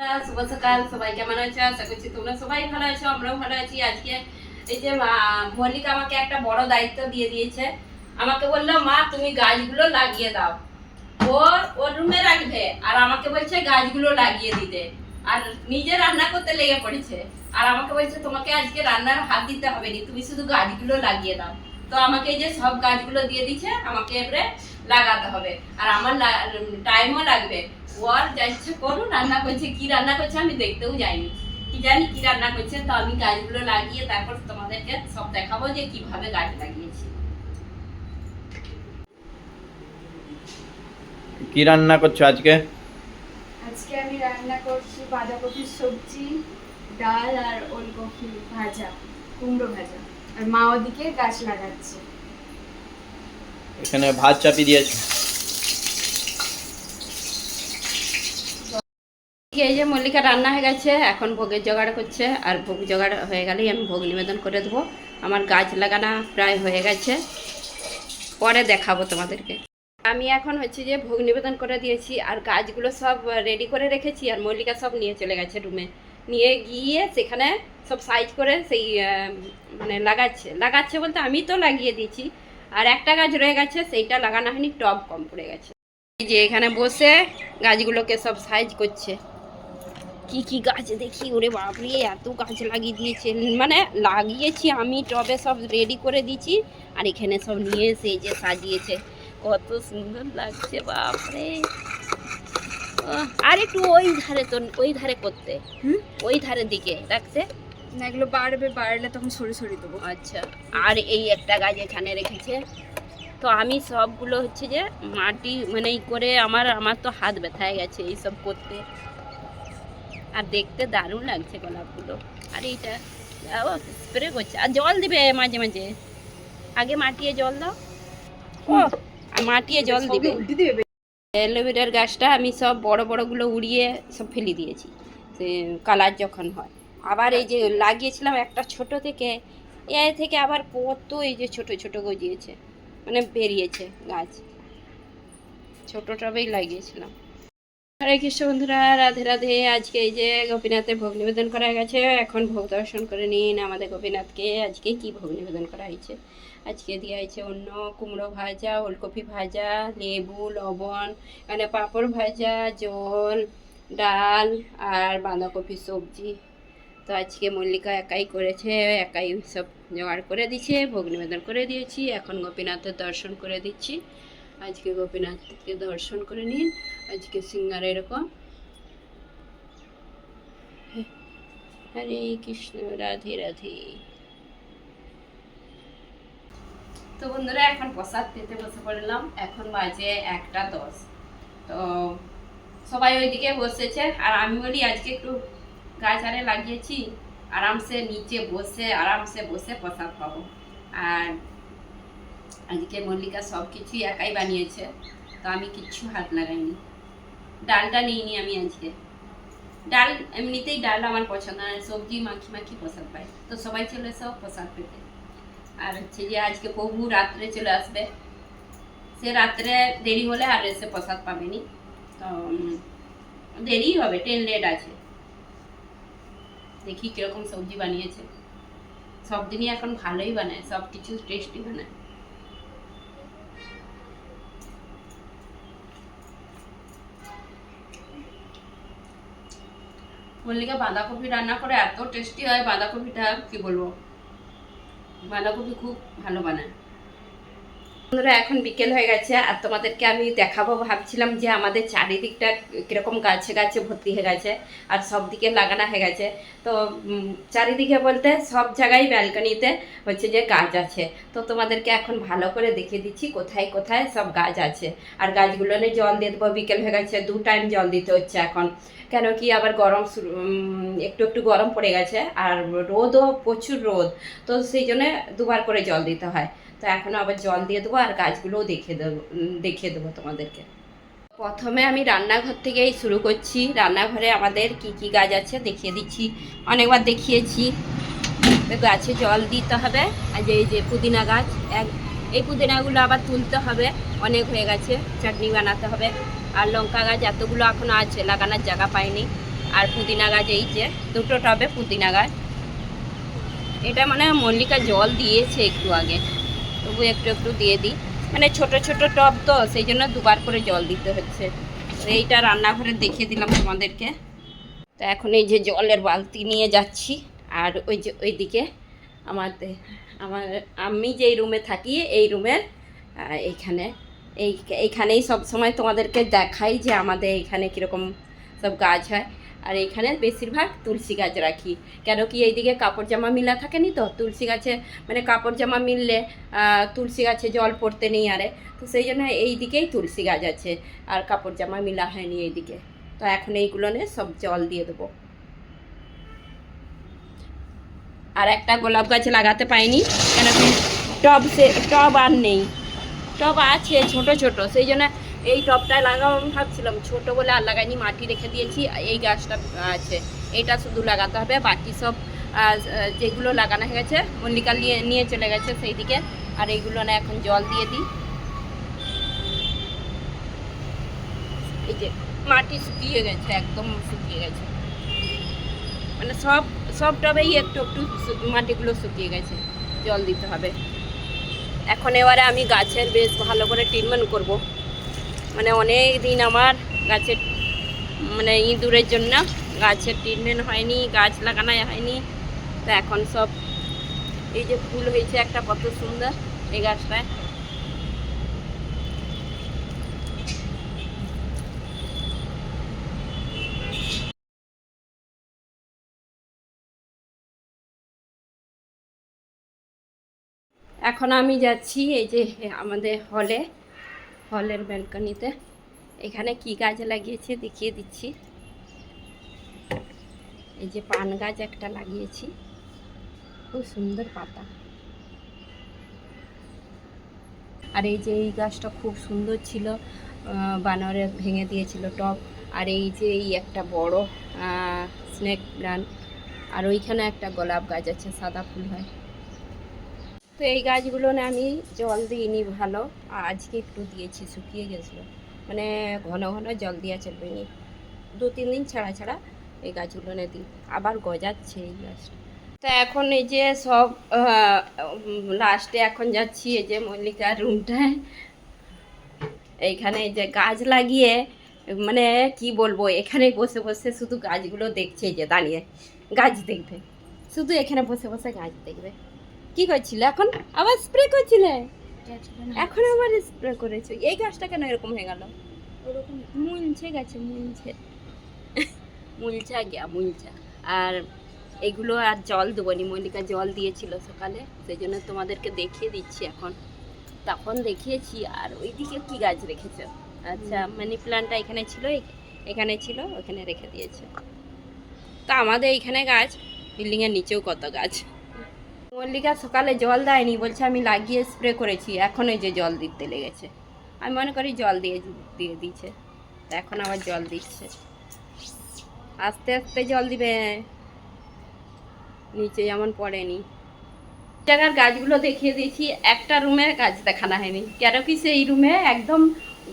শুভ সকাল, সবাই কেমন আছো? আশা করছি তোমরা সবাই ভালো আছো, আমরাও ভালো আছি। আজকে এই যে মল্লিকা আমাকে একটা বড় দায়িত্ব দিয়ে দিয়েছে। আমাকে বললো, মা তুমি গাছগুলো লাগিয়ে দাও। ওর রুমে রাখবে আর আমাকে বলছে গাছগুলো লাগিয়ে দিতে, আর নিজে রান্না করতে লেগে পড়েছে। আর আমাকে বলছে তোমাকে আজকে রান্নার হাত দিতে হবে না, তুমি শুধু গাছগুলো লাগিয়ে দাও। তো আমাকে এই যে সব গাছগুলো দিয়ে দিচ্ছে, আমাকে এবারে লাগাতে হবে। আর আমার টাইমও লাগবে। ওর যা ইচ্ছে করুন, রান্না করছে, কি রান্না করছে আমি দেখতেও যাইনি, কি জানি কি রান্না করছে। তো আমি গাছগুলো লাগিয়ে তারপর তোমাদেরকে সব দেখাবো যে কিভাবে গাছ লাগিয়েছি। কি রান্না করছো আজকে? আজকে আমি রান্না করছি বাঁধাকপির সবজি, ডাল আর ওলকপি ভাজা, কুমড়ো ভাজা। আর মা ওদিকে গাছ লাগাচ্ছে। এখানে ভাত চাপি দিয়েছো। এই যে মল্লিকা রান্না হয়ে গেছে, এখন ভোগের জোগাড় করছে। আর ভোগ জোগাড় হয়ে গেলেই আমি ভোগ নিবেদন করে দেবো। আমার গাছ লাগানো প্রায় হয়ে গেছে, পরে দেখাবো তোমাদেরকে। আমি এখন হচ্ছে যে ভোগ নিবেদন করে দিয়েছি, আর গাছগুলো সব রেডি করে রেখেছি। আর মল্লিকা সব নিয়ে চলে গেছে রুমে, নিয়ে গিয়ে সেখানে সব সাইজ করে সেই মানে লাগাচ্ছে বলতে আমি তো লাগিয়ে দিয়েছি। আর একটা গাছ রয়ে গেছে, সেইটা লাগানো হয়নি, টব কম পড়ে গেছে। এই যে এখানে বসে গাছগুলোকে সব সাইজ করছে। কি কি গাছ দেখি, ওরে বাপরে এত গাছ লাগিয়ে দিয়েছে, মানে লাগিয়েছি আমি, টবে সব রেডি করে দিয়েছি। আর এখানে সব নিয়ে এসে এই যে সাজিয়েছে, কত সুন্দর লাগছে বাপরে। আর একটু ওই ধারে করতে, ওই ধারের দিকে রাখতে, না এগুলো বাড়লে তখন সরি দেবো। আচ্ছা। আর এই একটা গাছ এখানে রেখেছে। তো আমি সবগুলো হচ্ছে যে মাটি মানে এই করে আমার তো হাত ব্যথা হয়ে গেছে এইসব করতে। আর দেখতে দারুণ লাগছে গোলাপগুলো। আর এইটা স্প্রে করছে, আর জল দিবে মাঝে মাঝে। আগে মাটিয়ে জল দাও, ও আর মাটিয়ে জল দিবে। অ্যালোভেরার গাছটা আমি সব বড় বড়গুলো উড়িয়ে সব ফেলে দিয়েছি, সে কালার যখন হয়। আবার এই যে লাগিয়েছিলাম একটা ছোট থেকে, এ থেকে আবার কত এই যে ছোট ছোট গজিয়েছে, মানে বেরিয়েছে গাছ। ছোট টবেই লাগিয়েছিলাম। হরে কৃষ্ণ বন্ধুরা, রাধে রাধে। আজকে এই যে গোপীনাথের ভোগ নিবেদন করা গেছে, এখন ভোগ দর্শন করে নিন আমাদের গোপীনাথকে। আজকে কি ভোগ নিবেদন করা হয়েছে? আজকে দেওয়া হয়েছে অন্য কুমড়ো ভাজা, ওলকপি ভাজা, লেবু, লবণ, এখানে পাঁপড় ভাজা, জল, ডাল আর বাঁধাকপি সবজি। তো আজকে মল্লিকা একাই করেছে, একাই সব জোগাড় করে দিচ্ছে, ভোগ নিবেদন করে দিয়েছি। এখন গোপীনাথের দর্শন করে দিচ্ছি। আজকে গোপীনাথকে দর্শন করে নিন। আজকে সিঙ্গার এরকম। হরে কৃষ্ণ, রাধে রাধে। তো বন্ধুরা, এখন প্রসাদ পেতে বসে পড়লাম। এখন বাজে 1:10। তো সবাই ওইদিকে বসেছে, আর আমি বলি আজকে একটু গাছ আরে লাগিয়েছি, আরামসে নিচে বসে আরামসে বসে প্রসাদ পাবো। আর আজকে মল্লিকা সব কিছুই একাই বানিয়েছে, তো আমি কিচ্ছু হাত লাগাইনি। ডালটা নিইনি আমি আজকে। ডাল এমনিতেই ডাল আমার পছন্দ না, সবজি মাখি মাখি প্রসাদ পাই। তো সবাই চলে এসো প্রসাদ পেতে। আর হচ্ছে যে আজকে প্রভু রাত্রে চলে আসবে, সে রাত্রে দেরি হলে আর এসে প্রসাদ পাবেনি। তো দেরি হবে, ট্রেন লেট আছে। দেখি কিরকম সবজি বানিয়েছে। সব দিনই এখন ভালোই বানায়, সব কিছু টেস্টি বানায়। মল্লিকা বাঁধাকপি রান্না করে এত টেস্টি হয়, বাঁধাকপিটা কি বলবো, বাঁধাকপি খুব ভালো বানায়। বন্ধুরা, এখন বিকেল হয়ে গেছে, আর তোমাদেরকে আমি দেখাবো ভাবছিলাম যে আমাদের চারিদিকটা কিরকম গাছে গাছে ভর্তি হয়ে গেছে, আর সব দিকে লাগানো হয়ে গেছে। তো চারিদিকে বলতে সব জায়গায় ব্যালকনিতে হচ্ছে যে গাছ আছে। তো তোমাদেরকে এখন ভালো করে দেখিয়ে দিচ্ছি কোথায় কোথায় সব গাছ আছে। আর গাছগুলো নিয়ে জল দিয়ে দেবো, বিকেল হয়ে গেছে, 2 টাইম জল দিতে হচ্ছে এখন। কেন কি আবার গরম একটু একটু গরম পড়ে গেছে, আর রোদও প্রচুর রোদ, তো সেই জন্যে 2বার করে জল দিতে হয়। তো এখন আবার জল দিয়ে দেবো, আর গাছগুলোও দেখিয়ে দেবো তোমাদেরকে। প্রথমে আমি রান্নাঘর থেকেই শুরু করছি। রান্নাঘরে আমাদের কি কি গাছ আছে দেখিয়ে দিচ্ছি, অনেকবার দেখিয়েছি। গাছে জল দিতে হবে। আর এই যে পুদিনা গাছ, এই পুদিনাগুলো আবার তুলতে হবে, অনেক হয়ে গেছে, চাটনি বানাতে হবে। আর লঙ্কা গাছ এতগুলো এখনও আছে, লাগানোর জায়গা পাইনি। আর পুদিনা গাছ এই যে 2টো টবে পুদিনা গাছ। এটা মানে মল্লিকা জল দিয়েছে একটু আগে, তবু একটু একটু দিয়ে দিই, মানে ছোট ছোট টব তো সেই জন্য 2বার করে জল দিতে হচ্ছে। তো এইটা রান্নাঘরে দেখিয়ে দিলাম তোমাদেরকে। তো এখন এই যে জলের বালতি নিয়ে যাচ্ছি। আর ওই যে ওইদিকে আমার আমি যেই রুমে থাকি এই রুমের এইখানেই সব সময় তোমাদেরকে দেখাই যে আমাদের এইখানে কীরকম সব গাছ হয়। আর এইখানে বেশিরভাগ তুলসী গাছ রাখি, কেন কি এইদিকে কাপড় জামা মিলা থাকেনি, তো তুলসী গাছে মানে কাপড় জামা মিললে তুলসী গাছে জল পড়তে নেই আরে, তো সেই জন্য এই দিকেই তুলসী গাছ আছে, আর কাপড় জামা মিলা হয়নি এইদিকে। তো এখন এইগুলো নিয়ে সব জল দিয়ে দেবো। আর একটা গোলাপ গাছ লাগাতে পাইনি, কেন কি টব আর নেই, টব আছে ছোট ছোট, সেই জন্য এই টবটায় লাগাবো ভাবছিলাম, ছোট বলে আর লাগাইনি, মাটি রেখে দিয়েছি। এই গাছটা আছে, এটা শুধু লাগাতে হবে, বাকি সব যেগুলো লাগানো হয়ে গেছে মল্লিকা নিয়ে চলে গেছে সেই দিকে। আর এইগুলো না এখন জল দিয়ে দিই। এই যে মাটি শুকিয়ে গেছে, একদম শুকিয়ে গেছে, মানে সব টবেই একটু একটু মাটিগুলো শুকিয়ে গেছে, জল দিতে হবে। এখন এবারে আমি গাছের বেশ ভালো করে ট্রিটমেন্ট করব, মানে অনেক দিন আমার গাছের মানে ইঁদুরের জন্য গাছের ট্রিটমেন্ট হয়নি, গাছ লাগানো হয়নি। তো এখন সব এই যে ফুল হয়েছে একটা কত সুন্দর এই গাছটায়, এখন আমি যাচ্ছি এই যে আমাদের হলের ব্যালকনিতে। এখানে কি গাছ লাগিয়েছি দেখিয়ে দিচ্ছি। এই যে পান গাছ একটা লাগিয়েছি, খুব সুন্দর পাতা। আর এই যে এই গাছটা খুব সুন্দর ছিল, বানরে ভেঙে দিয়েছিল টব। আর এই যে এই একটা বড় স্নেক প্লান্ট, আর ওইখানে একটা গোলাপ গাছ আছে, সাদা ফুল হয়। তো এই গাছগুলো না আমি জল দিইনি ভালো, আজকে একটু দিয়েছি, শুকিয়ে গেছিলো, মানে ঘন ঘন জল দেওয়া চলবে না, 2-3 দিন ছাড়া ছাড়া এই গাছগুলো না দিই, আবার গজাচ্ছে এই গাছটা। তো এখন এই যে সব লাস্টে এখন যাচ্ছি এই যে মল্লিকার রুমটায়, এইখানে এই যে গাছ লাগিয়ে, মানে কি বলবো, এখানে বসে বসে শুধু গাছগুলো দেখছে, এই যে দাঁড়িয়ে গাছ দেখবে, শুধু এখানে বসে বসে গাছ দেখবে। কি করছিলে এখন? আবার স্প্রে করছিলে? এখন আবার স্প্রে করেছো? এই গাছটা কেন এরকম হয়ে গেল? মুলছে গেছে, মুলছা গিয়া মুলছা। আর এগুলো আর জল দেবো নি, মল্লিকা জল দিয়েছিল সকালে, সেই জন্য তোমাদেরকে দেখিয়ে দিচ্ছি এখন, তখন দেখিয়েছি। আর ওইদিকে কি গাছ রেখেছো? আচ্ছা, মানি প্ল্যান্টটা এখানে ছিল, ওখানে রেখে দিয়েছে। তা আমাদের এইখানে গাছ, বিল্ডিংয়ের নিচেও কত গাছ। মল্লিকা সকালে জল দেয়নি, বলছে আমি লাগিয়ে স্প্রে করেছি, এখন এই যে জল দিতে লেগেছে। আমি মনে করি জল দিয়ে দিয়েছে, তা এখন আবার জল দিচ্ছে। আস্তে আস্তে জল দিবে, নিচে যেমন পড়েনি। জায়গার গাছগুলো দেখিয়ে দিয়েছি, একটা রুমে গাছ দেখানো হয়নি, কেন কি সেই রুমে একদম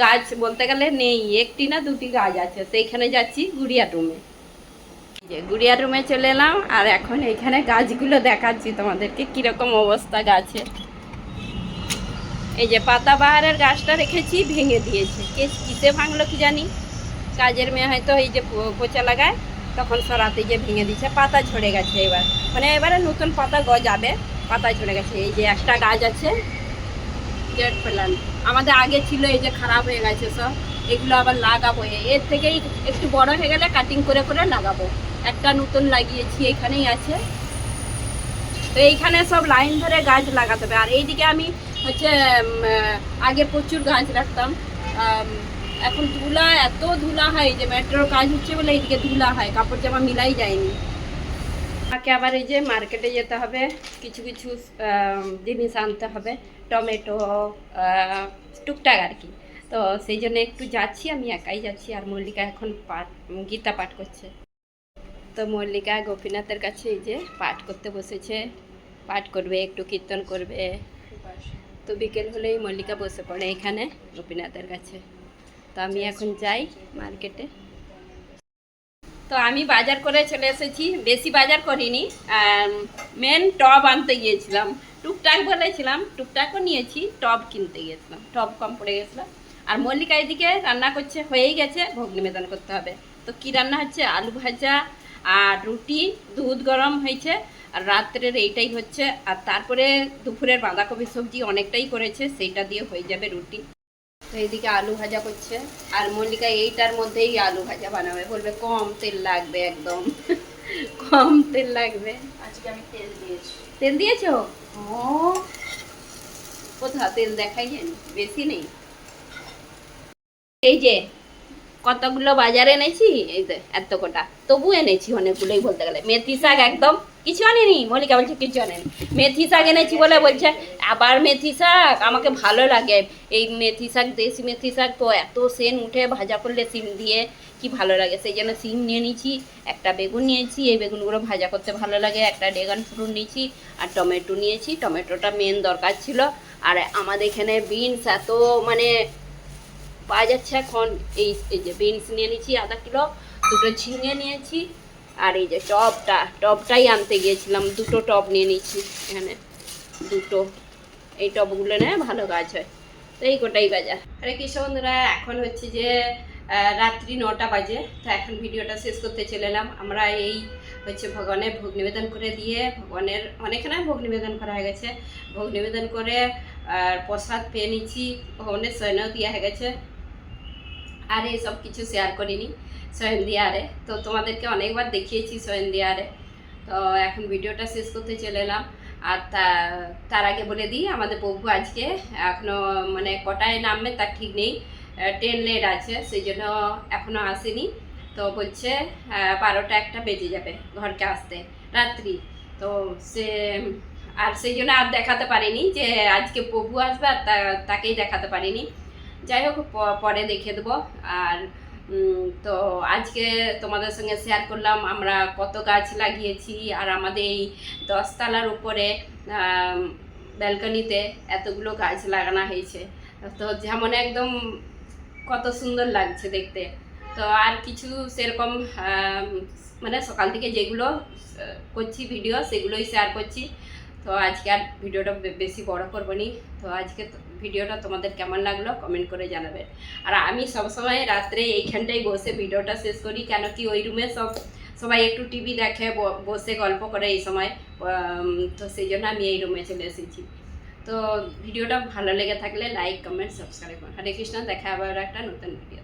গাছ বলতে গেলে নেই, 1টি না 2টি গাছ আছে। সেইখানে যাচ্ছি গুড়িয়ার রুমে, যে গুড়িয়ার রুমে চলে এলাম। আর এখন এইখানে গাছগুলো দেখাচ্ছি তোমাদেরকে কিরকম অবস্থা গাছের। এই যে পাতাবাহারের গাছটা রেখেছি, ভেঙে দিয়েছে, কিসে ভাঙলো কি জানি, কাজের মেয়ে হয়তো এই যে পোচা লাগায় তখন সরাতে যে ভেঙে দিচ্ছে, পাতা ঝরে গেছে এবার, মানে এবারে নতুন পাতা গজাবে, পাতা ঝরে গেছে। এই যে একটা গাছ আছে জেড প্ল্যান্ট, আমাদের আগে ছিল, এই যে খারাপ হয়ে গেছে সব, এগুলো আবার লাগাবো, এর থেকেই একটু বড় হয়ে গেলে কাটিং করে করে লাগাবো। একটা নতুন লাগিয়েছি, এখানেই আছে। তো এইখানে সব লাইন ধরে গাছ লাগাতে হবে। আর এইদিকে আমি হচ্ছে আগে প্রচুর গাছ রাখতাম, এখন ধুলা, এত ধুলা হয়, যে মেট্রোর কাজ হচ্ছে বলে এইদিকে ধুলা হয়, কাপড় জামা মিলাই যায়নি। আমাকে আবার এই যে মার্কেটে যেতে হবে, কিছু কিছু জিনিস আনতে হবে, টমেটো, টুকটাক আর কি। তো সেই জন্য একটু যাচ্ছি, আমি একাই যাচ্ছি। আর মল্লিকা এখন গীতা পাঠ করছে। তো মল্লিকা গোপীনাথের কাছে এই যে পাঠ করতে বসেছে, পাঠ করবে, একটু কীর্তন করবে। তো বিকেল হলেই মল্লিকা বসে পড়ে এখানে গোপীনাথের কাছে। তো আমি এখন যাই মার্কেটে। তো আমি বাজার করে চলে এসেছি, বেশি বাজার করিনি। মেন টব আনতে গিয়েছিলাম, টুকটাক বলেছিলাম, টুকটাকও নিয়েছি, টব কিনতে গিয়েছিলাম, টব কম পড়ে গেছিলাম। আর মল্লিকা এদিকে রান্না করছে, হয়েই গেছে, ভোগ নিবেদন করতে হবে। তো কি রান্না হচ্ছে? আলু ভাজা আর রুটি, দুধ গরম হয়েছে, আর রাত্রের এইটাই হচ্ছে। আর তারপরে দুপুরের বাঁধাকপি সবজি অনেকটাই করেছে, সেইটা দিয়ে হয়ে যাবে রুটি। তো এইদিকে আলু ভাজা করছে, আর মল্লিকা এইটার মধ্যেই আলু ভাজা বানাবে, বলবে কম তেল লাগবে, একদম কম তেল লাগবে। আজকে আমি তেল দিয়েছি। তেল দিয়েছো? ও কোথা তেল দেখাই জানি, বেশি নেই। এই যে কতগুলো বাজারে এনেছি, এই যে এত কটা, তবু এনেছি অনেকগুলোই বলতে গেলে। মেথি শাক একদম কিছু আনেনি, মল্লিকা বলছে কিছু আনেনি। মেথি শাক এনেছি বলে বলছে আবার মেথি শাক, আমাকে ভালো লাগে এই মেথি শাক, দেশি মেথি শাক তো এত সেন উঠে, ভাজা করলে সিম দিয়ে কি ভালো লাগে, সেই জন্য সিম নিয়ে নিয়েছি, একটা বেগুন নিয়েছি, এই বেগুনগুলো ভাজা করতে ভালো লাগে, একটা ড্রাগন ফ্রুট নিয়েছি, আর টমেটো নিয়েছি, টমেটোটা মেন দরকার ছিল। আর আমাদের এখানে বিনস এত মানে পাওয়া যাচ্ছে এখন, এই যে বিনস নিয়ে নিয়েছি আধা কিলো, দুটো ঝিঙে নিয়েছি, আর এই যে টবটাই আনতে গিয়েছিলাম, দুটো টব নিয়ে নিয়েছি এখানে, দুটো। এই টবগুলো না ভালো গাছ হয়। তো এই গোটাই বাজার। আরে কৃষ্ণ বন্ধুরা, এখন হচ্ছে যে রাত্রি 9টা বাজে। তো এখন ভিডিওটা শেষ করতে চলে এলাম। আমরা এই হচ্ছে ভগবানের ভোগ নিবেদন করে দিয়ে, ভগবানের অনেকখানে ভোগ নিবেদন করা হয়ে গেছে, ভোগ নিবেদন করে আর প্রসাদ পেয়ে নিচ্ছি, ভগবানের শয়নও দেওয়া হয়ে গেছে। আর এই সব কিছু শেয়ার করিনি শয়ন দিয়ারে, তো তোমাদেরকে অনেকবার দেখিয়েছি শয়ন দিয়ারে। তো এখন ভিডিওটা শেষ করতে চলে এলাম। আর তার আগে বলে দিই, আমাদের প্রভু আজকে এখনও মানে কটায় নামবে তার ঠিক নেই, ট্রেন লেট আছে, সেই জন্য এখনও আসেনি। তো বলছে 12টা 1টা বেজে যাবে ঘরকে আসতে রাত্রি। তো সে আর সেই জন্য আর দেখাতে পারিনি যে আজকে প্রভু আসবে, আর তাকেই দেখাতে পারিনি। যাই হোক, পরে দেখে দেবো। আর তো আজকে তোমাদের সঙ্গে শেয়ার করলাম আমরা কত গাছ লাগিয়েছি, আর আমাদের এই 10 তলার উপরে ব্যালকনিতে এতগুলো গাছ লাগানো হয়েছে। তো যেমন একদম কত সুন্দর লাগছে দেখতে। তো আর কিছু সেরকম মানে সকাল থেকে যেগুলো করছি ভিডিও, সেগুলোই শেয়ার করছি। তো আজকে আর ভিডিওটা বেশি বড় করবো নি। তো আজকে ভিডিওটা তোমাদের কেমন লাগলো কমেন্ট করে জানাবে। আর আমি সবসময় রাত্রে এইখানটাই বসে ভিডিওটা শেষ করি, কেন কি ওই রুমে সবাই একটু টিভি দেখে, বসে গল্প করে এই সময়, তো সেই জন্য আমি এই রুমে চলে এসেছি। তো ভিডিওটা ভালো লেগে থাকলে লাইক, কমেন্ট, সাবস্ক্রাইব করুন। হরে কৃষ্ণ, দেখা আবার একটা নতুন ভিডিও।